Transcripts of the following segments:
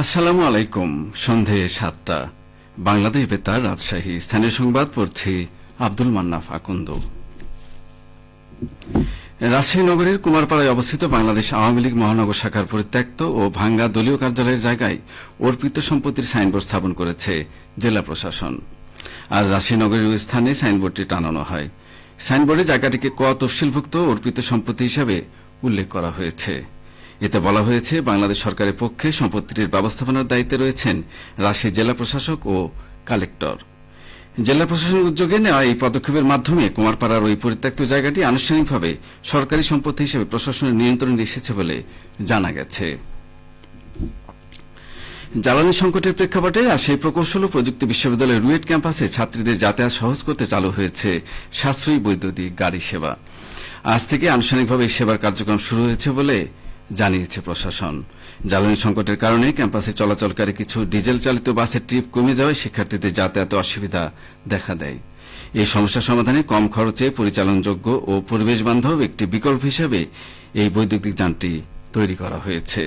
আসসালামু আলাইকুম। সন্ধে ৭টা, বাংলাদেশ বেতার রাজশাহী। স্থানীয় সংবাদ পড়ছি আব্দুল মান্নাফ আকন্দ। রাজশাহী নগরীর কুমারপাড়ায় অবস্থিত বাংলাদেশ আওয়ামী লীগ মহানগর শাখার পরিত্যক্ত ও ভাঙ্গা দলীয় কার্যালয়ের জায়গায় অর্পিত সম্পত্তির সাইনবোর্ড স্থাপন করেছে জেলা প্রশাসন। আজ রাজশাহী নগরীর ওই স্থানে সাইনবোর্ডটি টানানো হয়। সাইনবোর্ডে জায়গাটিকে ক তফসিলভুক্ত অর্পিত সম্পত্তি হিসাবে উল্লেখ করা হয়েছে। এতে বলা হয়েছে, বাংলাদেশ সরকারের পক্ষে সম্পত্তিটির ব্যবস্থাপনার দায়িত্বে রয়েছেন রাজশাহী জেলা প্রশাসক ও কালেক্টর। জেলা প্রশাসনের উদ্যোগে নেওয়া এই পদক্ষেপের মাধ্যমে কুমারপাড়ার ওই পরিত্যক্ত জায়গাটি আনুষ্ঠানিকভাবে সরকারি সম্পত্তি হিসেবে প্রশাসনের নিয়ন্ত্রণে এসেছে বলে জানা গেছে। জ্বালানি সংকটের প্রেক্ষাপটে রাজশাহী প্রকৌশল ও প্রযুক্তি বিশ্ববিদ্যালয়ের রুয়েট ক্যাম্পাসে ছাত্রীদের যাতায়াত সহজ করতে চালু হয়েছে সাশ্রয়ী বৈদ্যুতিক গাড়ি সেবা। আজ থেকে আনুষ্ঠানিকভাবে এই সেবার কার্যক্রম শুরু হয়েছে বলে জানিয়েছে প্রশাসন। জ্বালানি সংকটের কারণে ক্যাম্পাসে চলাচলকারী কিছু ডিজেল চালিত বাসের ট্রিপ কমে যাওয়ায় শিক্ষার্থীদের যাতায়াতে অসুবিধা দেখা দেয়। এই সমস্যা সমাধানে কম খরচে পরিচালনযোগ্য ও পরিবেশ বান্ধব একটি বিকল্প হিসেবে এই বৈদ্যুতিক যানটি তৈরি করা হয়েছে।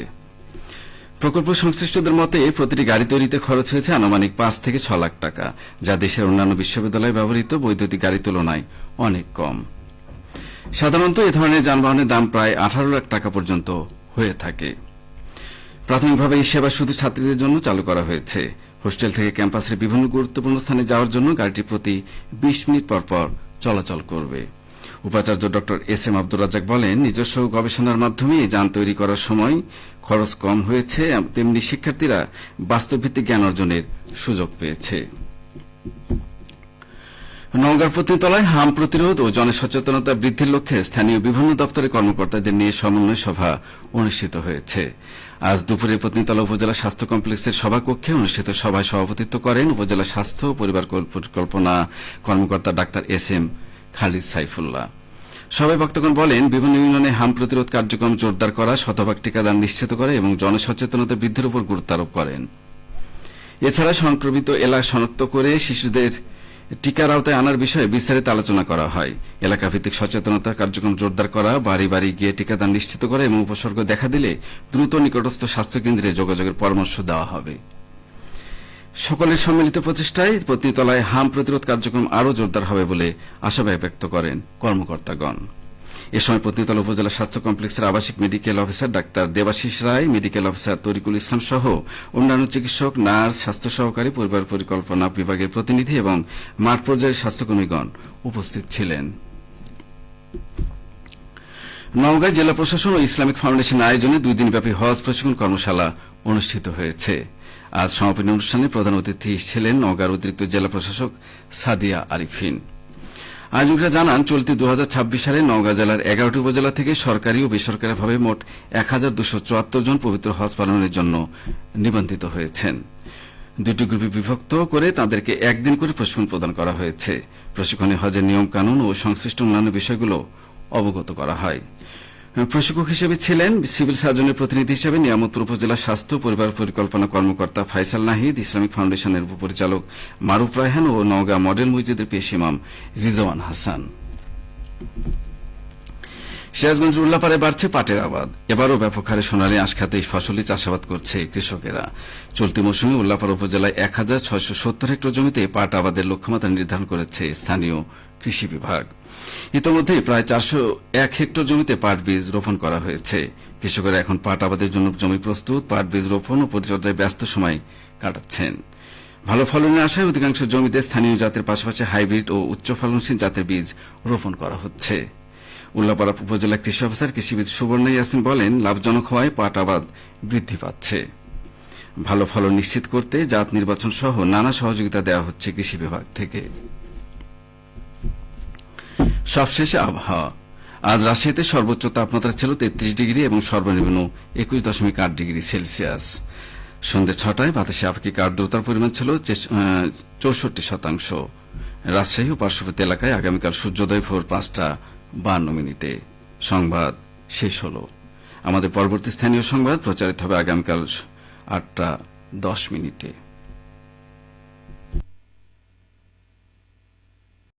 প্রকল্প সংশ্লিষ্টদের মতে প্রতিটি গাড়ি তৈরিতে খরচ হয়েছে আনুমানিক ৫ থেকে ৬ লাখ টাকা, যা দেশের অন্যান্য বিশ্ববিদ্যালয়ে ব্যবহৃত বৈদ্যুতিক গাড়ির তুলনায় অনেক কম। সাধারণত এ ধরনের যানবাহনের দাম প্রায় ১৮ লাখ টাকা পর্যন্ত হয়ে থাকে। প্রাথমিকভাবে এই সেবা শুধু ছাত্রীদের জন্য চালু করা হয়েছে। হোস্টেল থেকে ক্যাম্পাসের বিভিন্ন গুরুত্বপূর্ণ স্থানে যাওয়ার জন্য গাড়িটি প্রতি ২০ মিনিট পর চলাচল করবে। উপাচার্য ড এস এম আব্দুর রাজ্জাক বলেন, নিজস্ব গবেষণার মাধ্যমে এই যান তৈরি করার সময় খরচ কম হয়েছে, তেমনি শিক্ষার্থীরা বাস্তবভিত্তিক জ্ঞান অর্জনের সুযোগ পেয়েছে। নওগাঁর পত্নীতলায় হাম প্রতিরোধ ও জনসচেতনতা বৃদ্ধির লক্ষ্যে স্থানীয় বিভিন্ন দপ্তরের কর্মকর্তাদের নিয়ে সমন্বয় সভা অনুষ্ঠিত হয়েছে। আজ দুপুরে পত্নীতলা উপজেলা স্বাস্থ্য কমপ্লেক্সের সভাকক্ষে অনুষ্ঠিত সভায় সভাপতিত্ব করেন উপজেলা স্বাস্থ্য ও পরিবার পরিকল্পনা কর্মকর্তা doctor S M Khalid Saifullah. সভায় বক্তাগণ বলেন, বিভিন্ন ইউনিয়নে হাম প্রতিরোধ কার্যক্রম জোরদার করা, শতভাগ টিকাদান নিশ্চিত করা এবং জনসচেতনতা বৃদ্ধির উপর গুরুত্ব আরোপ করেন। এছাড়া সংক্রমিত এলাকা শনাক্ত করে শিশুদের টিকার আওতায় আনার বিষয়ে বিস্তারিত আলোচনা করা হয়। এলাকাভিত্তিক সচেতনতা কার্যক্রম জোরদার করা, বাড়ি বাড়ি গিয়ে টিকাদান নিশ্চিত করা এবং উপসর্গ দেখা দিলে দ্রুত নিকটস্থ স্বাস্থ্যকেন্দ্রে যোগাযোগের পরামর্শ দেওয়া হবে। সকলের সম্মিলিত প্রচেষ্টায় পত্নীতলায় হাম প্রতিরোধ কার্যক্রম আরও জোরদার হবে বলে আশাবাদ ব্যক্ত করেন কর্মকর্তাগণ। এ সময় পত্নীতলা উপজেলা স্বাস্থ্য কমপ্লেক্সের আবাসিক medical officer doctor Debashis Roy, medical officer Tarikul ইসলাম সহ অন্যান্য চিকিৎসক, নার্স, স্বাস্থ্য সহকারী, পরিবার পরিকল্পনা বিভাগের প্রতিনিধি এবং মাঠ পর্যায়ের স্বাস্থ্যকর্মীগণ উপস্থিত ছিলেন। নওগাঁ জেলা প্রশাসন ও ইসলামিক ফাউন্ডেশনের আয়োজনে ২ দিনব্যাপী হজ প্রশিক্ষণ কর্মশালা অনুষ্ঠিত হয়েছে। আজ সমাপনী অনুষ্ঠানে প্রধান অতিথি ছিলেন নওগাঁর অতিরিক্ত জেলা প্রশাসক সাদিয়া আরিফিন। আয়োজকরা জানান, চলতি ২০২৬ সালে নওগাঁ জেলার ১১টি উপজেলা থেকে সরকারি ও বেসরকারিভাবে মোট ১,২৭৪ জন পবিত্র হজ পালনের জন্য নিবন্ধিত হয়েছেন। ২টি গ্রুপে বিভক্ত করে তাদেরকে একদিন করে প্রশিক্ষণ প্রদান করা হয়েছে। প্রশিক্ষণে হজের নিয়ম কানুন ও সংশ্লিষ্ট অন্যান্য বিষয়গুলো অবগত করা হয়। প্রশিক্ষক হিসেবে ছিলেন সিভিল সার্জনের প্রতিনিধি হিসেবে নিয়ামতপুর উপজেলা স্বাস্থ্য পরিবার পরিকল্পনা কর্মকর্তা ফাইসাল নাহিদ, ইসলামিক ফাউন্ডেশনের উপপরিচালক মারুফ রায়হান ও নওগাঁ মডেল মসজিদের পেশ ইমাম রিজওয়ান হাসান। সিরাজগঞ্জের উল্লাপাড়ায় বাড়ছে পাটের আবাদ। এবারও ব্যাপক হারে সোনালী আঁশ খাতে ফসলি চাষাবাদ করছে কৃষকেরা। চলতি মৌসুমে উল্লাপাড়া উপজেলায় ১,৬৭০ হেক্টর জমিতে পাট আবাদের লক্ষ্যমাত্রা নির্ধারণ করেছে স্থানীয় কৃষি বিভাগ। ইতোমধ্যে প্রায় ৪০১ হেক্টর জমিতে পাট বীজ রোপণ করা হয়েছে। কৃষকেরা এখন পাট আবাদের জন্য জমি প্রস্তুত, পাট বীজ রোপণ ও পরিচর্যায় ব্যস্ত সময় কাটাচ্ছেন। ভালো ফলনের আশায় অধিকাংশ জমিতে স্থানীয় জাতের পাশাপাশি হাইব্রিড ও উচ্চ ফলনশীল জাতের বীজ রোপণ করা হচ্ছে। উল্লাপাড়া উপজেলা কৃষি অফিসার কৃষিবিদ সুবর্ণা ইয়াসমিন বলেন, লাভজনক হওয়ায় পাট আবাদ বৃদ্ধি পাচ্ছে। ভালো ফলন নিশ্চিত করতে জাত নির্বাচন সহ নানা সহযোগিতা দেওয়া হচ্ছে কৃষি বিভাগ থেকে। সবশেষে আবহাওয়া। আজ রাজশাহীতে সর্বোচ্চ তাপমাত্রা ছিল ৩৩ ডিগ্রি এবং সর্বনিম্ন ২১.৮ ডিগ্রি সেলসিয়াস। সন্ধ্যে ৬টায় বাতাসে আপেক্ষিক আর্দ্রতার পরিমাণ ছিল ৬৪%। রাজশাহী ও পার্শ্ববর্তী এলাকায় আগামীকাল সূর্যোদয় ভোর ৫টা ৫২ মিনিটে। সংবাদ শেষ হল। আমাদের পরবর্তী স্থানীয় সংবাদ প্রচারিত হবে আগামীকাল ৮টা ১০ মিনিটে।